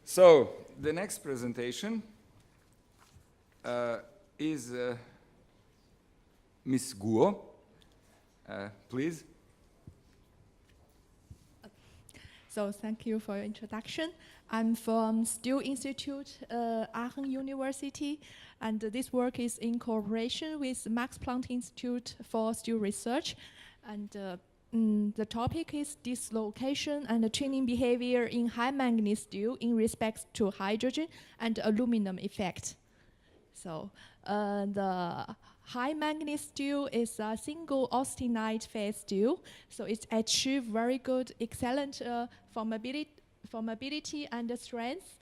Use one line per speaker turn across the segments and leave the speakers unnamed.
So the next presentation is Ms. Guo. Please.
So thank you for your introduction. I'm from Still Institute, Aachen University, and this work is in cooperation with Max Planck Institute for Steel Research. And the topic is dislocation and the tuning behavior in high manganese steel in respect to hydrogen and aluminum effect. So the high manganese steel is a single austenite phase steel, so it achieves very good, excellent formability and strength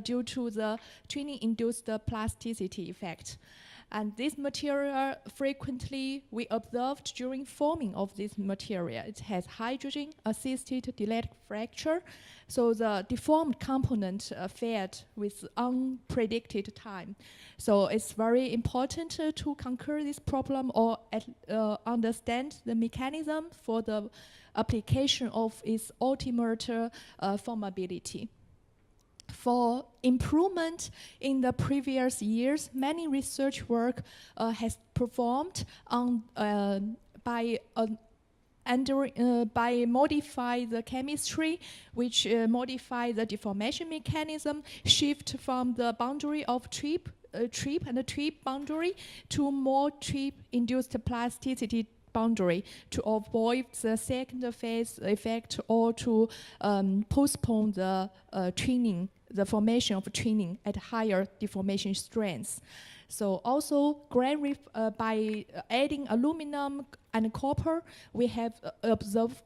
due to the tuning-induced plasticity effect. And this material frequently we observed during forming of this material. It has hydrogen-assisted delayed fracture, so the deformed component fed with unpredicted time. So it's very important to conquer this problem or understand the mechanism for the application of its ultimate formability. For improvement in the previous years, many research work has performed on by modify the chemistry, which modify the deformation mechanism, shift from the boundary of trip and the trip boundary to more trip-induced plasticity boundary to avoid the second phase effect or to postpone the the formation of twinning at higher deformation strengths. So also by adding aluminum and copper, we have observed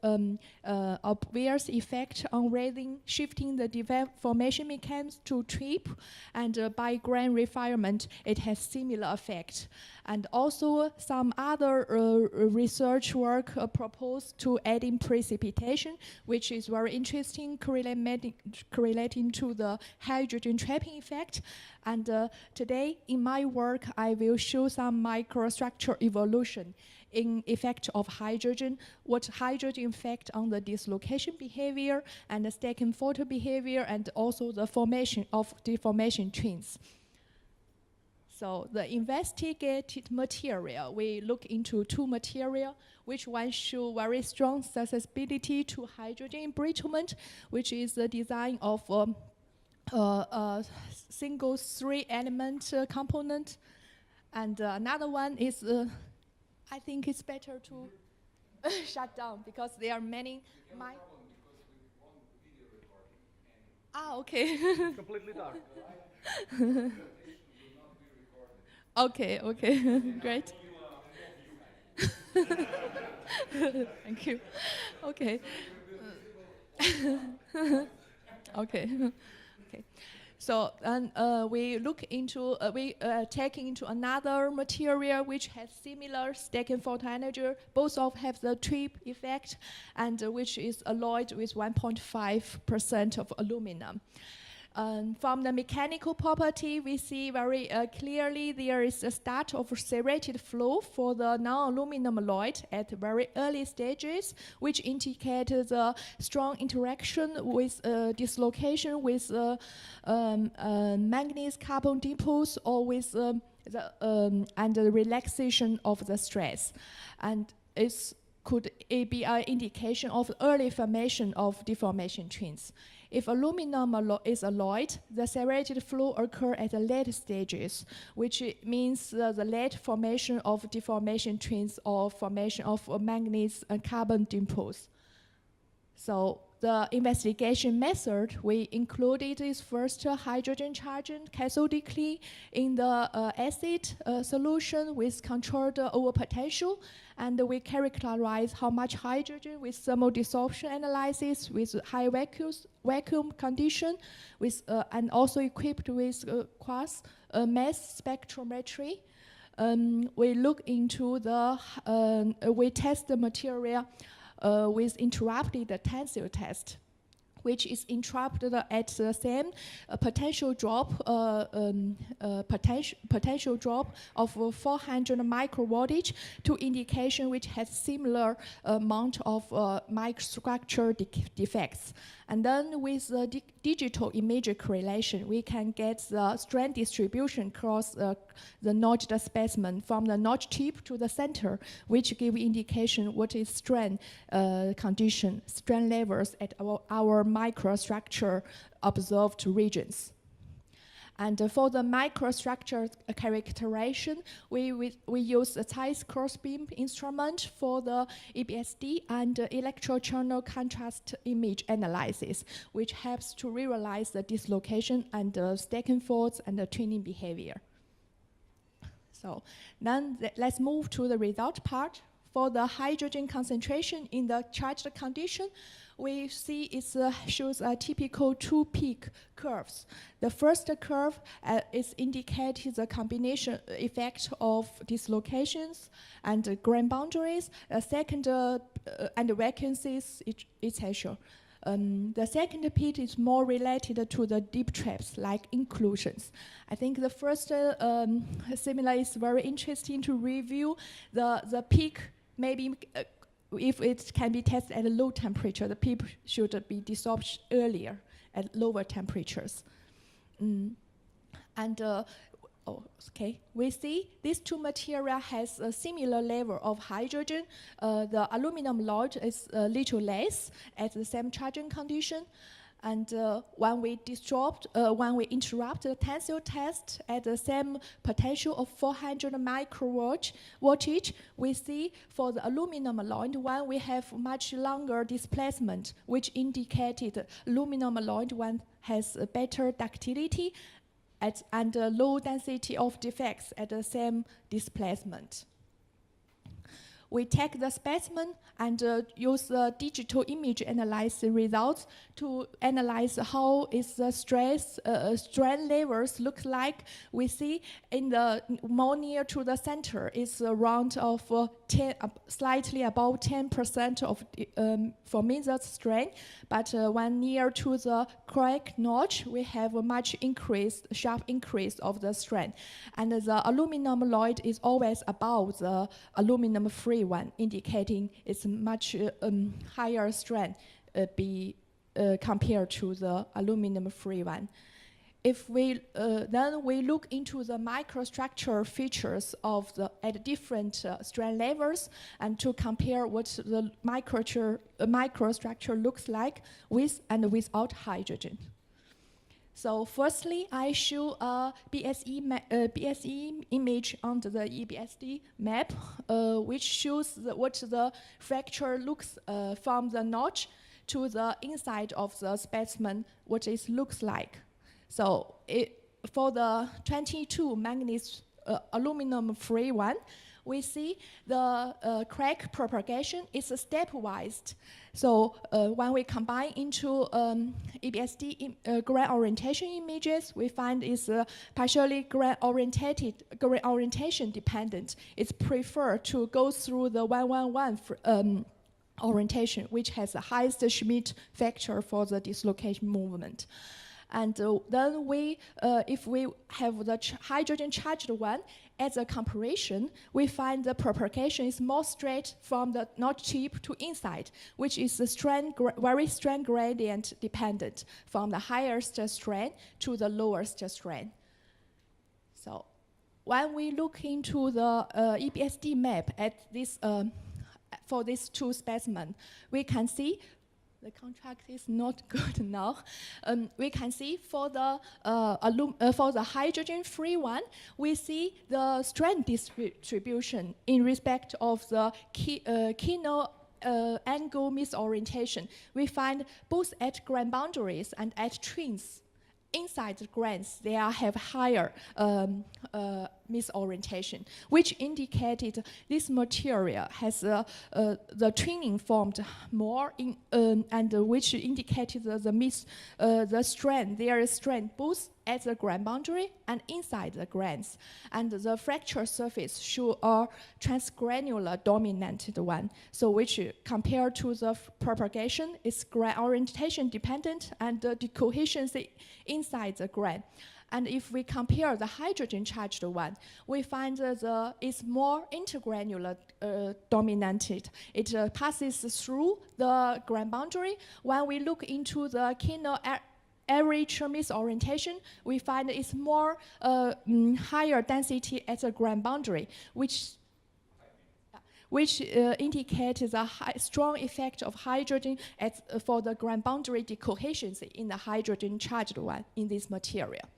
obvious effect on shifting the deformation mechanism to trip, and by grain refinement, it has similar effect. And also some other research work proposed to adding precipitation, which is very interesting, correlating to the hydrogen trapping effect. And today, in my work, I will show some microstructure evolution in effect of hydrogen, what hydrogen effect on the dislocation behavior and the stacking photo behavior, and also the formation of deformation twins. So the investigated material, we look into two material, which one show very strong susceptibility to hydrogen embrittlement, which is the design of a single 3-element component. And another one is, I think it's better to shut down because there are many. Okay.
It's completely dark.
Okay, great. Thank you. Okay. Okay. So we look into taking into another material which has similar stacking photo energy. Both of have the trip effect, and which is alloyed with 1.5% of aluminum. From the mechanical property, we see very clearly there is a start of serrated flow for the non-aluminum alloy at very early stages, which indicate the strong interaction with dislocation with manganese carbon depots or with and the relaxation of the stress. And could be an indication of early formation of deformation twins. If aluminum is alloyed, the serrated flow occurs at the late stages, which means the late formation of deformation twins or formation of manganese and carbon depots. So the investigation method, we included is first hydrogen charging cathodically in the acid solution with controlled overpotential, and we characterize how much hydrogen with thermal desorption analysis with high vacuum condition, with and also equipped with quartz mass spectrometry. We look into we test the material with interrupted tensile test, which is interrupted at the same potential drop of 400 microvoltage to indication which has similar amount of microstructure defects. And then with the digital image correlation, we can get the strand distribution across the notched specimen from the notch tip to the center, which give indication what is strand condition, strand levels at our microstructure observed regions. And for the microstructure characterization, we use a Zeiss crossbeam instrument for the EBSD and electrochannel contrast image analysis, which helps to realize the dislocation and stacking faults and the twinning behavior. So then let's move to the result part. For the hydrogen concentration in the charged condition, we see it shows a typical two-peak curves. The first curve is indicating the combination effect of dislocations and grain boundaries. Second, and vacancies, etc. The second peak is more related to the deep traps, like inclusions. I think the first similar is very interesting to review. The peak maybe if it can be tested at a low temperature, the peak should be dissolved earlier at lower temperatures. We see these two materials has a similar level of hydrogen. The aluminum alloy is a little less at the same charging condition. And when we interrupt the tensile test at the same potential of 400 microvoltage, we see for the aluminum alloy, when we have much longer displacement, which indicated aluminum alloy one has a better ductility and a low density of defects at the same displacement. We take the specimen and use the digital image analysis results to analyze how is the strand levels look like. We see in the more near to the center is around of slightly above 10% of for mesoid strand, but when near to the crack notch, we have a much sharp increase of the strand, and the aluminum alloy is always above the aluminum free one, indicating it's much higher strand compared to the aluminum free one. If we then we look into the microstructure features of at different strand levels and to compare what the microstructure looks like with and without hydrogen. So firstly, I show a BSE image on the EBSD map, which shows what the fracture looks from the notch to the inside of the specimen, what it looks like. So for the 22 manganese aluminum free one, we see the crack propagation is stepwise. So when we combine into EBSD grain orientation images, we find it's partially grain orientation dependent. It's preferred to go through the 111 orientation, which has the highest Schmidt factor for the dislocation movement. And then if we have the hydrogen charged one, as a comparison, we find the propagation is more straight from the notch tip to inside, which is the very strand gradient dependent from the highest strand to the lowest strand. So when we look into the EBSD map at this, for these two specimens, we can see the contract is not good now. We can see for the hydrogen-free one, we see the strand distribution in respect of the Kino angle misorientation. We find both at grain boundaries and at twins inside the grains, they have higher misorientation, which indicated this material has the twinning formed more in, and which indicated the strand. There is strand both at the grain boundary and inside the grains, and the fracture surface show a transgranular dominant one. So which compared to the propagation is grain orientation dependent and the decohesion inside the grain. And if we compare the hydrogen-charged one, we find that it's more intergranular dominated. It passes through the ground boundary. When we look into the Kinel average misorientation, we find it's more higher density at the ground boundary, which indicates a strong effect of hydrogen for the ground boundary decoherency in the hydrogen-charged one in this material.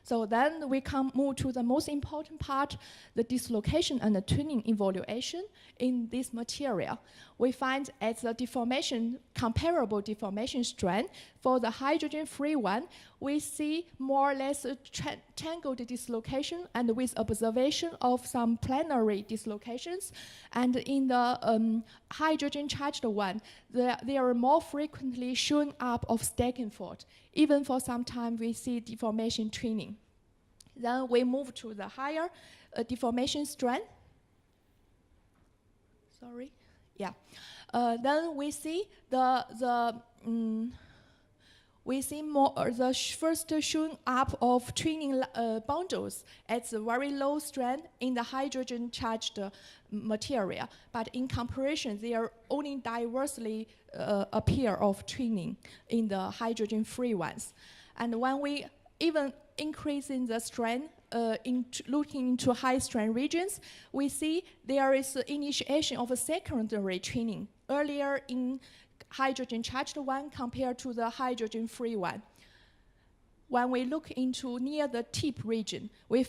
So then we move to the most important part, the dislocation and the tuning evaluation in this material. We find at the comparable deformation strength for the hydrogen-free one, we see more or less a tangled dislocation and with observation of some planary dislocations. And in the hydrogen-charged one, they are more frequently shown up of stacking fault. Even for some time, we see deformation twinning. Then we move to the higher deformation strength. Sorry, yeah. Then we see the first shown up of twinning bundles at the very low strength in the hydrogen-charged material. But in comparison, they are only diversely appear of twinning in the hydrogen-free ones. And when we even increasing the strength, looking into high-strength regions, we see there is initiation of a secondary twinning earlier in hydrogen-charged one compared to the hydrogen-free one. When we look into near the tip region, we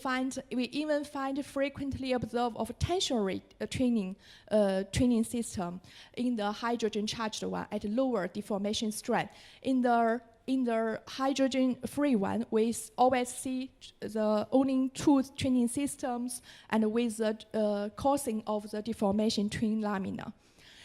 even find frequently observed of tertiary twinning system in the hydrogen-charged one at lower deformation strength. In the hydrogen-free one, we always see the only two twinning systems and with the causing of the deformation twin lamina.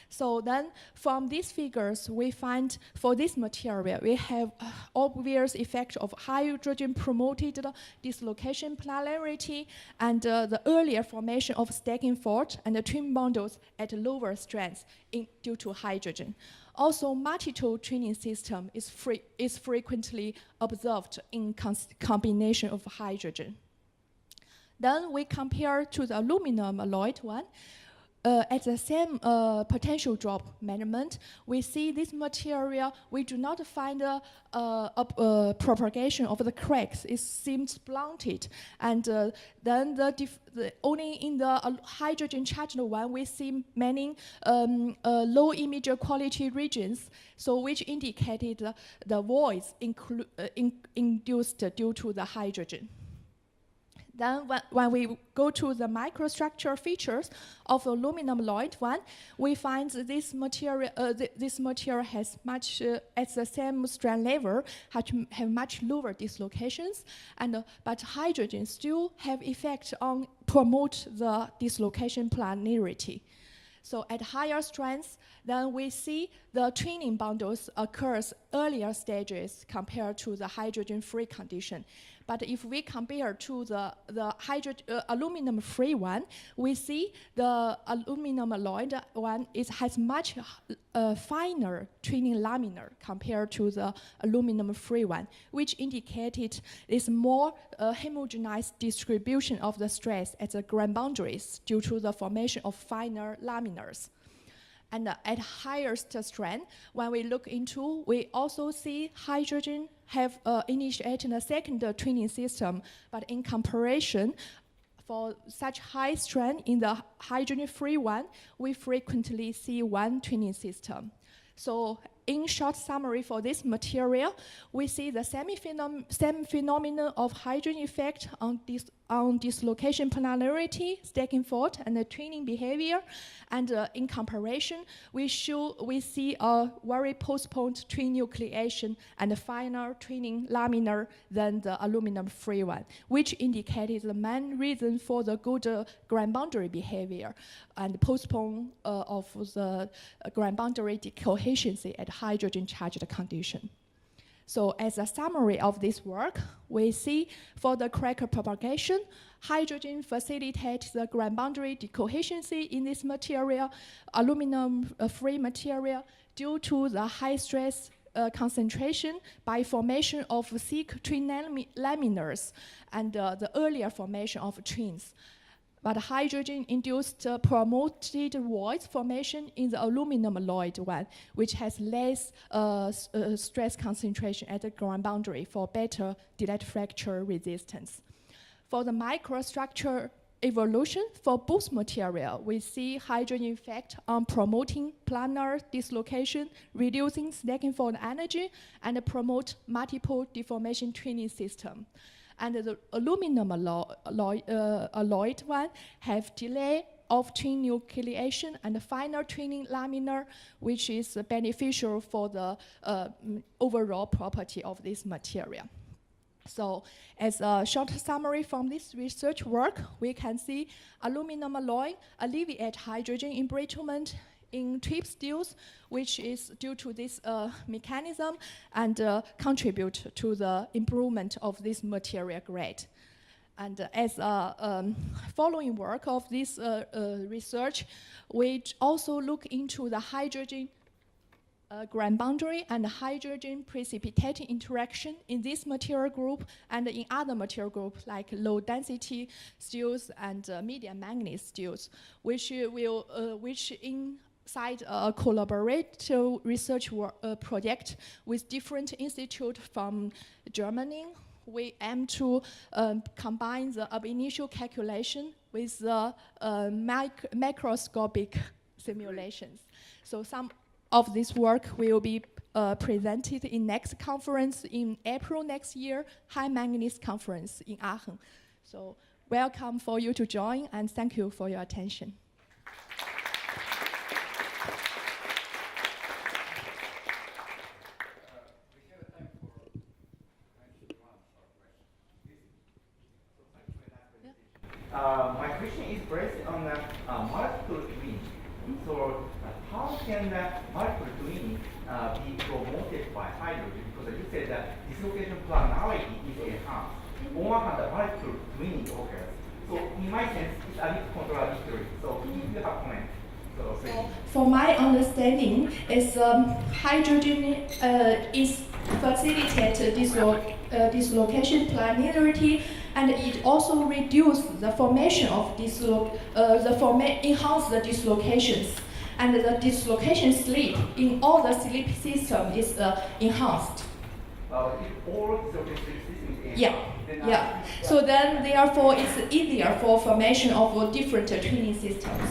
So then from these figures, we find for this material, we have obvious effect of hydrogen-promoted dislocation polarity and the earlier formation of stacking fault and the twin bundles at lower strengths due to hydrogen. Also, multi-tool twinning system is frequently observed in combination of hydrogen. Then we compare to the aluminum alloyed one. At the same potential drop measurement, we see this material, we do not find a propagation of the cracks. It seems blunted. And then only in the hydrogen-charged one, we see many low image quality regions, so which indicated the voids induced due to the hydrogen. Then when we go to the microstructure features of aluminum alloyed one, we find this material has much, at the same strand level, have much lower dislocations, but hydrogen still have effect on promote the dislocation planarity. So at higher strengths, then we see the twinning bundles occurs earlier stages compared to the hydrogen-free condition. But if we compare to the aluminum-free one, we see the aluminum alloyed one has much finer twinning laminar compared to the aluminum-free one, which indicated is more homogenized distribution of the stress at the ground boundaries due to the formation of finer laminars. And at highest strength, when we look into, we also see hydrogen have initiated a second twinning system, but in comparison, for such high strength in the hydrogen-free one, we frequently see one twinning system. So in short summary for this material, we see the same phenomenon of hydrogen effect on dislocation polarity, stacking fault, and the twinning behavior. And in comparison, we see a very postponed twin nucleation and a finer twinning laminar than the aluminum-free one, which indicated the main reason for the good ground boundary behavior and postpone of the ground boundary decoherency at hydrogen-charged condition. So as a summary of this work, we see for the cracker propagation, hydrogen facilitates the ground boundary decoherency in this material, aluminum-free material, due to the high stress concentration by formation of thick twin laminars and the earlier formation of twins. But hydrogen-induced promoted void formation in the aluminum alloyed one, which has less stress concentration at the ground boundary for better delete fracture resistance. For the microstructure evolution for both material, we see hydrogen effect on promoting planar dislocation, reducing stacking fold energy, and promote multiple deformation twinning system. And the aluminum alloyed one have delay of twin nucleation and finer twinning laminar, which is beneficial for the overall property of this material. So as a short summary from this research work, we can see aluminum alloy alleviate hydrogen embrittlement in trip steels, which is due to this mechanism and contribute to the improvement of this material grade. And as a following work of this research, we also look into the hydrogen ground boundary and hydrogen precipitating interaction in this material group and in other material groups like low density steels and medium manganese steels, which inside a collaborative research project with different institutes from Germany, we aim to combine the ab initio calculation with the macroscopic simulations. So some of this work will be presented in next conference in April next year, High Manganese Conference in Aachen. So welcome for you to join, and thank you for your attention.
My question is based on multiple twin. So how can multiple twin be promoted by hydrogen? Because you said that dislocation planarity is enhanced. On one hand, the multiple twin occurs. So in my sense, it's a bit contradictory. So if you have comment. So
for my understanding, is hydrogen is facilitate dislocation planarity, and it also reduces the formation of enhance the dislocations, and the dislocation slip in all the slip system is enhanced.
if all dislocation systems enhanced,
Yeah. So then, therefore, it's easier for formation of different twinning systems.